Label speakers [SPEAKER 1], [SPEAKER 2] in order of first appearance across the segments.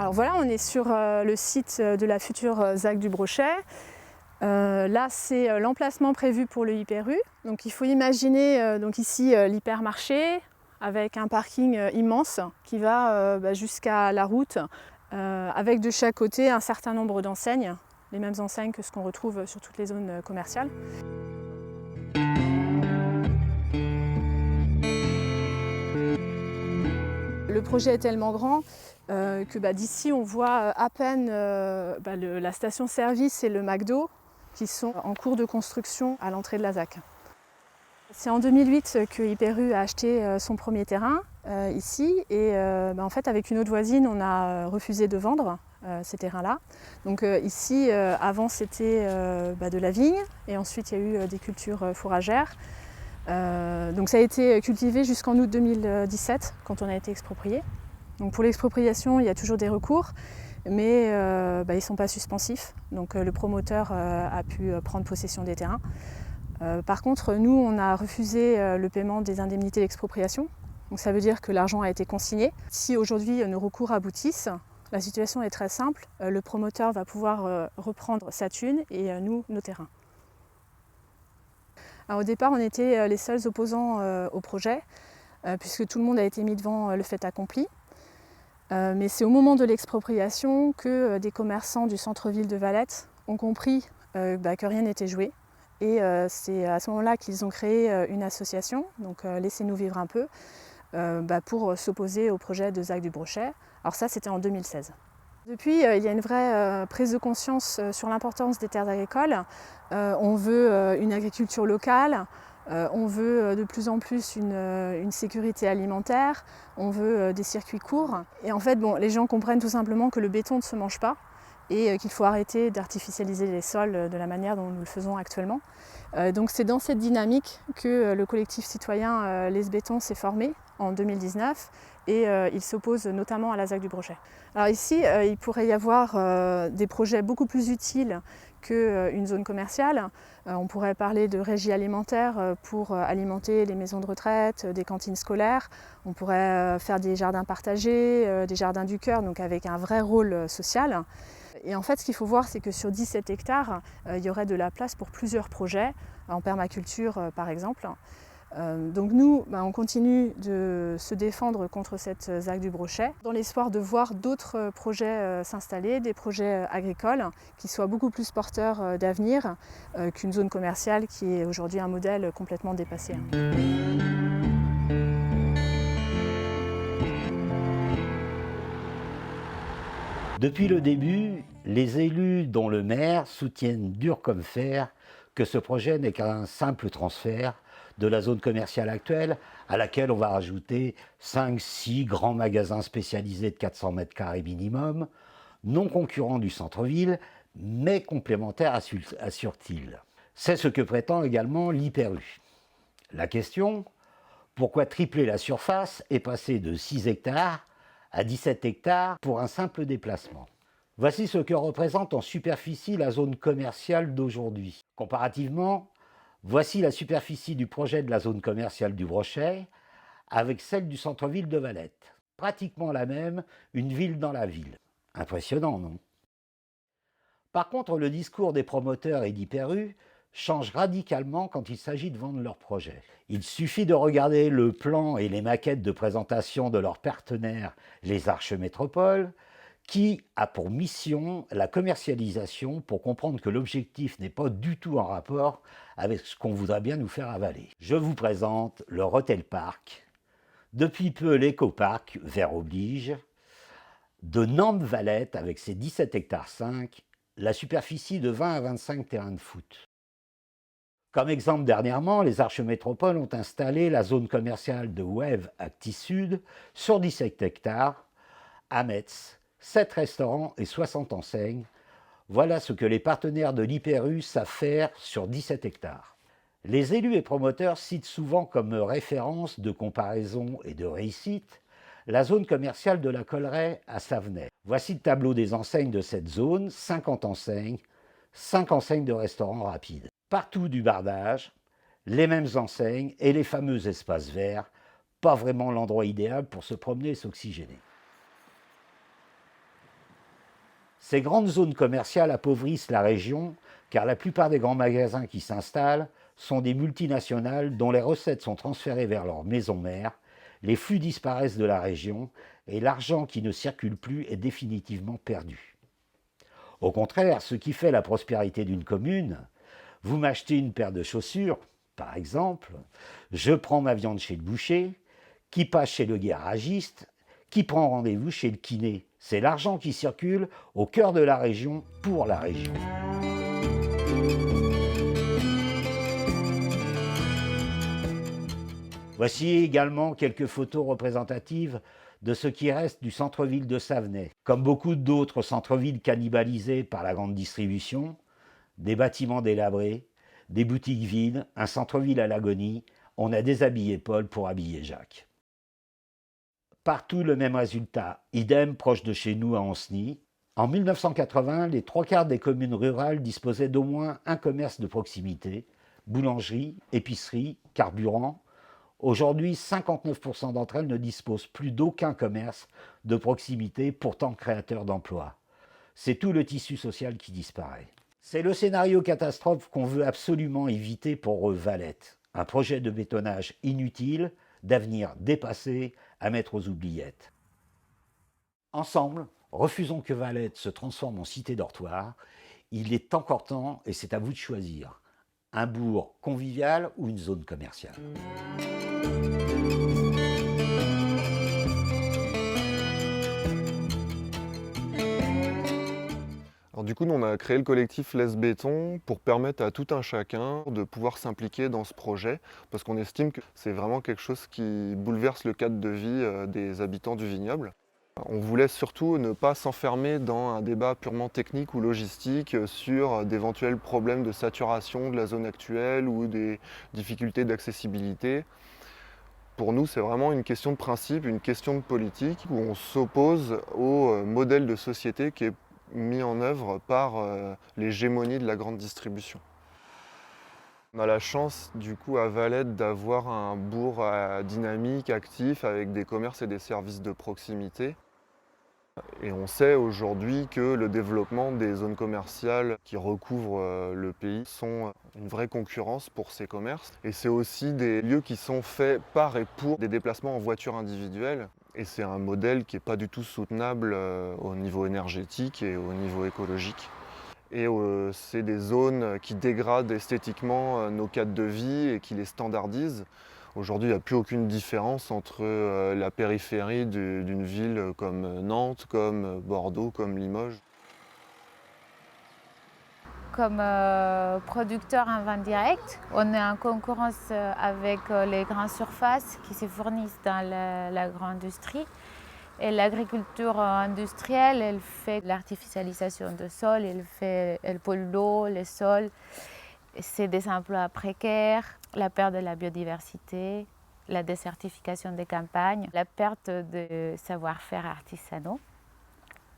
[SPEAKER 1] Alors voilà, on est sur le site de la future ZAC du Brochet. Là, c'est l'emplacement prévu pour le Hyper-U. Donc il faut imaginer donc ici l'hypermarché avec un parking immense qui va jusqu'à la route, avec de chaque côté un certain nombre d'enseignes, les mêmes enseignes que ce qu'on retrouve sur toutes les zones commerciales. Le projet est tellement grand que d'ici on voit à peine la station-service et le McDo qui sont en cours de construction à l'entrée de la ZAC. C'est en 2008 que Hyper-U a acheté son premier terrain ici et en fait avec une autre voisine on a refusé de vendre ces terrains-là. Donc ici avant c'était de la vigne et ensuite il y a eu des cultures fourragères. Donc ça a été cultivé jusqu'en août 2017 quand on a été exproprié. Donc pour l'expropriation il y a toujours des recours mais ils ne sont pas suspensifs. Donc le promoteur a pu prendre possession des terrains. Par contre, nous, on a refusé le paiement des indemnités d'expropriation. Donc ça veut dire que l'argent a été consigné. Si aujourd'hui nos recours aboutissent, la situation est très simple. Le promoteur va pouvoir reprendre sa thune et nous, nos terrains. Alors, au départ, on était les seuls opposants au projet, puisque tout le monde a été mis devant le fait accompli. Mais c'est au moment de l'expropriation que des commerçants du centre-ville de Valette ont compris que rien n'était joué. Et c'est à ce moment-là qu'ils ont créé une association, donc Laissez-nous vivre un peu, pour s'opposer au projet de ZAC du Brochet. Alors ça, c'était en 2016. Depuis, il y a une vraie prise de conscience sur l'importance des terres agricoles. On veut une agriculture locale, on veut de plus en plus une sécurité alimentaire, on veut des circuits courts. Et en fait, les gens comprennent tout simplement que le béton ne se mange pas et qu'il faut arrêter d'artificialiser les sols de la manière dont nous le faisons actuellement. Donc c'est dans cette dynamique que le collectif citoyen Les Bétons s'est formé en 2019 et il s'oppose notamment à la ZAC du Brochet. Alors ici, il pourrait y avoir des projets beaucoup plus utiles qu'une zone commerciale. On pourrait parler de régie alimentaire pour alimenter les maisons de retraite, des cantines scolaires. On pourrait faire des jardins partagés, des jardins du cœur, donc avec un vrai rôle social. Et en fait, ce qu'il faut voir, c'est que sur 17 hectares, il y aurait de la place pour plusieurs projets, en permaculture par exemple. Donc nous, on continue de se défendre contre cette ZAC du Brochet, dans l'espoir de voir d'autres projets s'installer, des projets agricoles qui soient beaucoup plus porteurs d'avenir qu'une zone commerciale qui est aujourd'hui un modèle complètement dépassé.
[SPEAKER 2] Depuis le début, les élus, dont le maire, soutiennent dur comme fer que ce projet n'est qu'un simple transfert de la zone commerciale actuelle à laquelle on va rajouter 5-6 grands magasins spécialisés de 400 mètres carrés minimum, non concurrents du centre-ville, mais complémentaires, assure-t-il. C'est ce que prétend également l'Hyper-U. La question, pourquoi tripler la surface et passer de 6 hectares à 17 hectares pour un simple déplacement? Voici ce que représente en superficie la zone commerciale d'aujourd'hui. Comparativement, voici la superficie du projet de la zone commerciale du Brochet avec celle du centre-ville de Valette. Pratiquement la même, une ville dans la ville. Impressionnant, non? Par contre, le discours des promoteurs et d'Hyper-U change radicalement quand il s'agit de vendre leur projet. Il suffit de regarder le plan et les maquettes de présentation de leurs partenaires, les Arches Métropoles, qui a pour mission la commercialisation pour comprendre que l'objectif n'est pas du tout en rapport avec ce qu'on voudrait bien nous faire avaler. Je vous présente le Rotel Park, depuis peu l'éco-parc, vert oblige, de Nantes-Valette avec ses 17 hectares 5, la superficie de 20 à 25 terrains de foot. Comme exemple, dernièrement, les Arches Métropoles ont installé la zone commerciale de Wève Actis Sud sur 17 hectares à Metz, 7 restaurants et 60 enseignes. Voilà ce que les partenaires de l'Hyper-U savent faire sur 17 hectares. Les élus et promoteurs citent souvent comme référence de comparaison et de réussite la zone commerciale de la Colleraie à Savenay. Voici le tableau des enseignes de cette zone, 50 enseignes, 5 enseignes de restaurants rapides. Partout du bardage, les mêmes enseignes et les fameux espaces verts, pas vraiment l'endroit idéal pour se promener et s'oxygéner. Ces grandes zones commerciales appauvrissent la région car la plupart des grands magasins qui s'installent sont des multinationales dont les recettes sont transférées vers leur maison mère, les flux disparaissent de la région et l'argent qui ne circule plus est définitivement perdu. Au contraire, ce qui fait la prospérité d'une commune, vous m'achetez une paire de chaussures, par exemple, je prends ma viande chez le boucher, qui passe chez le garagiste, qui prend rendez-vous chez le kiné. C'est l'argent qui circule au cœur de la région pour la région. Voici également quelques photos représentatives de ce qui reste du centre-ville de Savenay. Comme beaucoup d'autres centres-villes cannibalisés par la grande distribution, des bâtiments délabrés, des boutiques vides, un centre-ville à l'agonie, on a déshabillé Paul pour habiller Jacques. Partout le même résultat, idem proche de chez nous à Ancenis. En 1980, les 3/4 des communes rurales disposaient d'au moins un commerce de proximité, boulangerie, épicerie, carburant. Aujourd'hui, 59% d'entre elles ne disposent plus d'aucun commerce de proximité, pourtant créateur d'emplois. C'est tout le tissu social qui disparaît. C'est le scénario catastrophe qu'on veut absolument éviter pour Valette. Un projet de bétonnage inutile, d'avenir dépassé, à mettre aux oubliettes. Ensemble, refusons que Valette se transforme en cité dortoir. Il est encore temps et c'est à vous de choisir. Un bourg convivial ou une zone commerciale.
[SPEAKER 3] Alors du coup, nous, on a créé le collectif Laisse Béton pour permettre à tout un chacun de pouvoir s'impliquer dans ce projet, parce qu'on estime que c'est vraiment quelque chose qui bouleverse le cadre de vie des habitants du vignoble. On voulait surtout ne pas s'enfermer dans un débat purement technique ou logistique sur d'éventuels problèmes de saturation de la zone actuelle ou des difficultés d'accessibilité. Pour nous, c'est vraiment une question de principe, une question de politique, où on s'oppose au modèle de société qui est mis en œuvre par l'hégémonie de la grande distribution. On a la chance du coup à Valette d'avoir un bourg dynamique, actif, avec des commerces et des services de proximité. Et on sait aujourd'hui que le développement des zones commerciales qui recouvrent le pays sont une vraie concurrence pour ces commerces. Et c'est aussi des lieux qui sont faits par et pour des déplacements en voiture individuelle. Et c'est un modèle qui n'est pas du tout soutenable au niveau énergétique et au niveau écologique. Et c'est des zones qui dégradent esthétiquement nos cadres de vie et qui les standardisent. Aujourd'hui, il n'y a plus aucune différence entre la périphérie d'une ville comme Nantes, comme Bordeaux, comme Limoges.
[SPEAKER 4] Comme producteur en vente directe, on est en concurrence avec les grandes surfaces qui se fournissent dans la grande industrie. Et l'agriculture industrielle, elle fait de l'artificialisation de sol, elle pollue l'eau, les sols. C'est des emplois précaires, la perte de la biodiversité, la désertification des campagnes, la perte de savoir-faire artisanaux.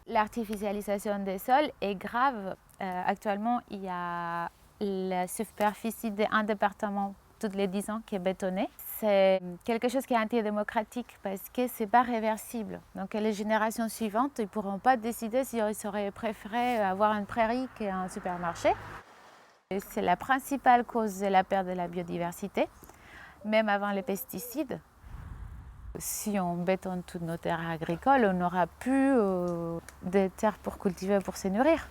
[SPEAKER 4] L'artificialisation des sols est grave. Actuellement, il y a la superficie d'un département tous les 10 ans qui est bétonnée. C'est quelque chose qui est antidémocratique parce que ce n'est pas réversible. Donc les générations suivantes ne pourront pas décider s'ils auraient préféré avoir une prairie qu'un supermarché. C'est la principale cause de la perte de la biodiversité, même avant les pesticides. Si on bétonne toutes nos terres agricoles, on n'aura plus de terres pour cultiver, pour se nourrir.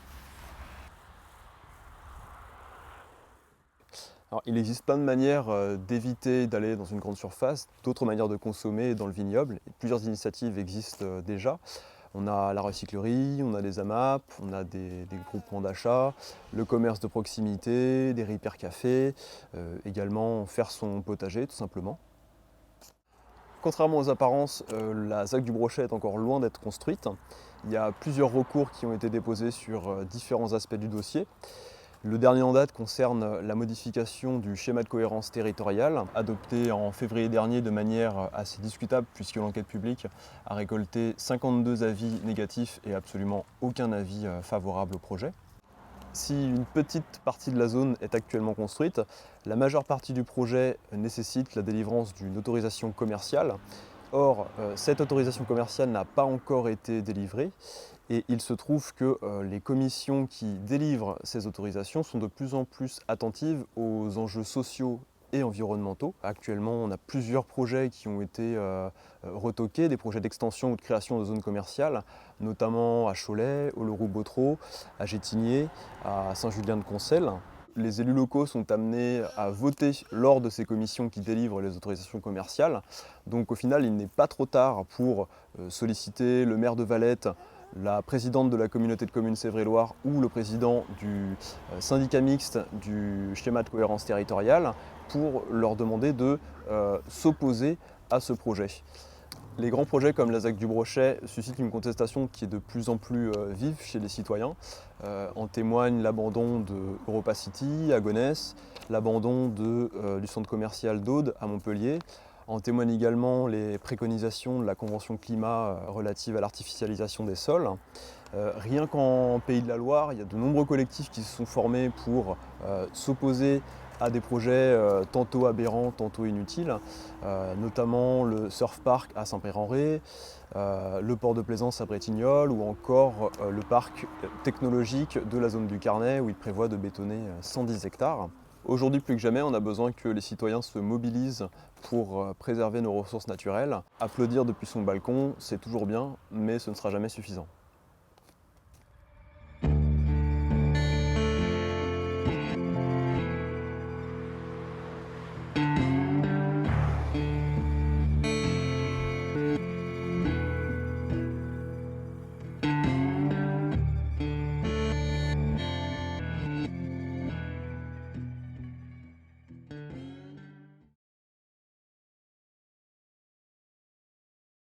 [SPEAKER 5] Alors, il existe plein de manières d'éviter d'aller dans une grande surface, d'autres manières de consommer dans le vignoble. Et plusieurs initiatives existent déjà. On a la recyclerie, on a des AMAP, on a des groupements d'achat, le commerce de proximité, des hypercafés, également faire son potager tout simplement. Contrairement aux apparences, la ZAC du Brochet est encore loin d'être construite. Il y a plusieurs recours qui ont été déposés sur différents aspects du dossier. Le dernier en date concerne la modification du schéma de cohérence territoriale, adopté en février dernier de manière assez discutable puisque l'enquête publique a récolté 52 avis négatifs et absolument aucun avis favorable au projet. Si une petite partie de la zone est actuellement construite, la majeure partie du projet nécessite la délivrance d'une autorisation commerciale. Or, cette autorisation commerciale n'a pas encore été délivrée Et il se trouve que les commissions qui délivrent ces autorisations sont de plus en plus attentives aux enjeux sociaux et environnementaux. Actuellement, on a plusieurs projets qui ont été retoqués, des projets d'extension ou de création de zones commerciales, notamment à Cholet, au Leroux-Bottereau, à Gétigné, à Saint-Julien-de-Concelles. Les élus locaux sont amenés à voter lors de ces commissions qui délivrent les autorisations commerciales. Donc au final, il n'est pas trop tard pour solliciter le maire de Valette, la présidente de la communauté de communes Sèvres-et-Loire ou le président du syndicat mixte du schéma de cohérence territoriale pour leur demander de s'opposer à ce projet. Les grands projets comme la ZAC du Brochet suscitent une contestation qui est de plus en plus vive chez les citoyens. En témoigne l'abandon de Europa City à Gonesse, l'abandon du centre commercial d'Aude à Montpellier. En témoignent également les préconisations de la Convention climat relative à l'artificialisation des sols. Rien qu'en Pays de la Loire, il y a de nombreux collectifs qui se sont formés pour s'opposer à des projets tantôt aberrants, tantôt inutiles, notamment le surf park à Saint-Péray-en-Ré, le port de plaisance à Bretignolles ou encore le parc technologique de la zone du Carnet où il prévoit de bétonner 110 hectares. Aujourd'hui plus que jamais, on a besoin que les citoyens se mobilisent pour préserver nos ressources naturelles. Applaudir depuis son balcon, c'est toujours bien, mais ce ne sera jamais suffisant.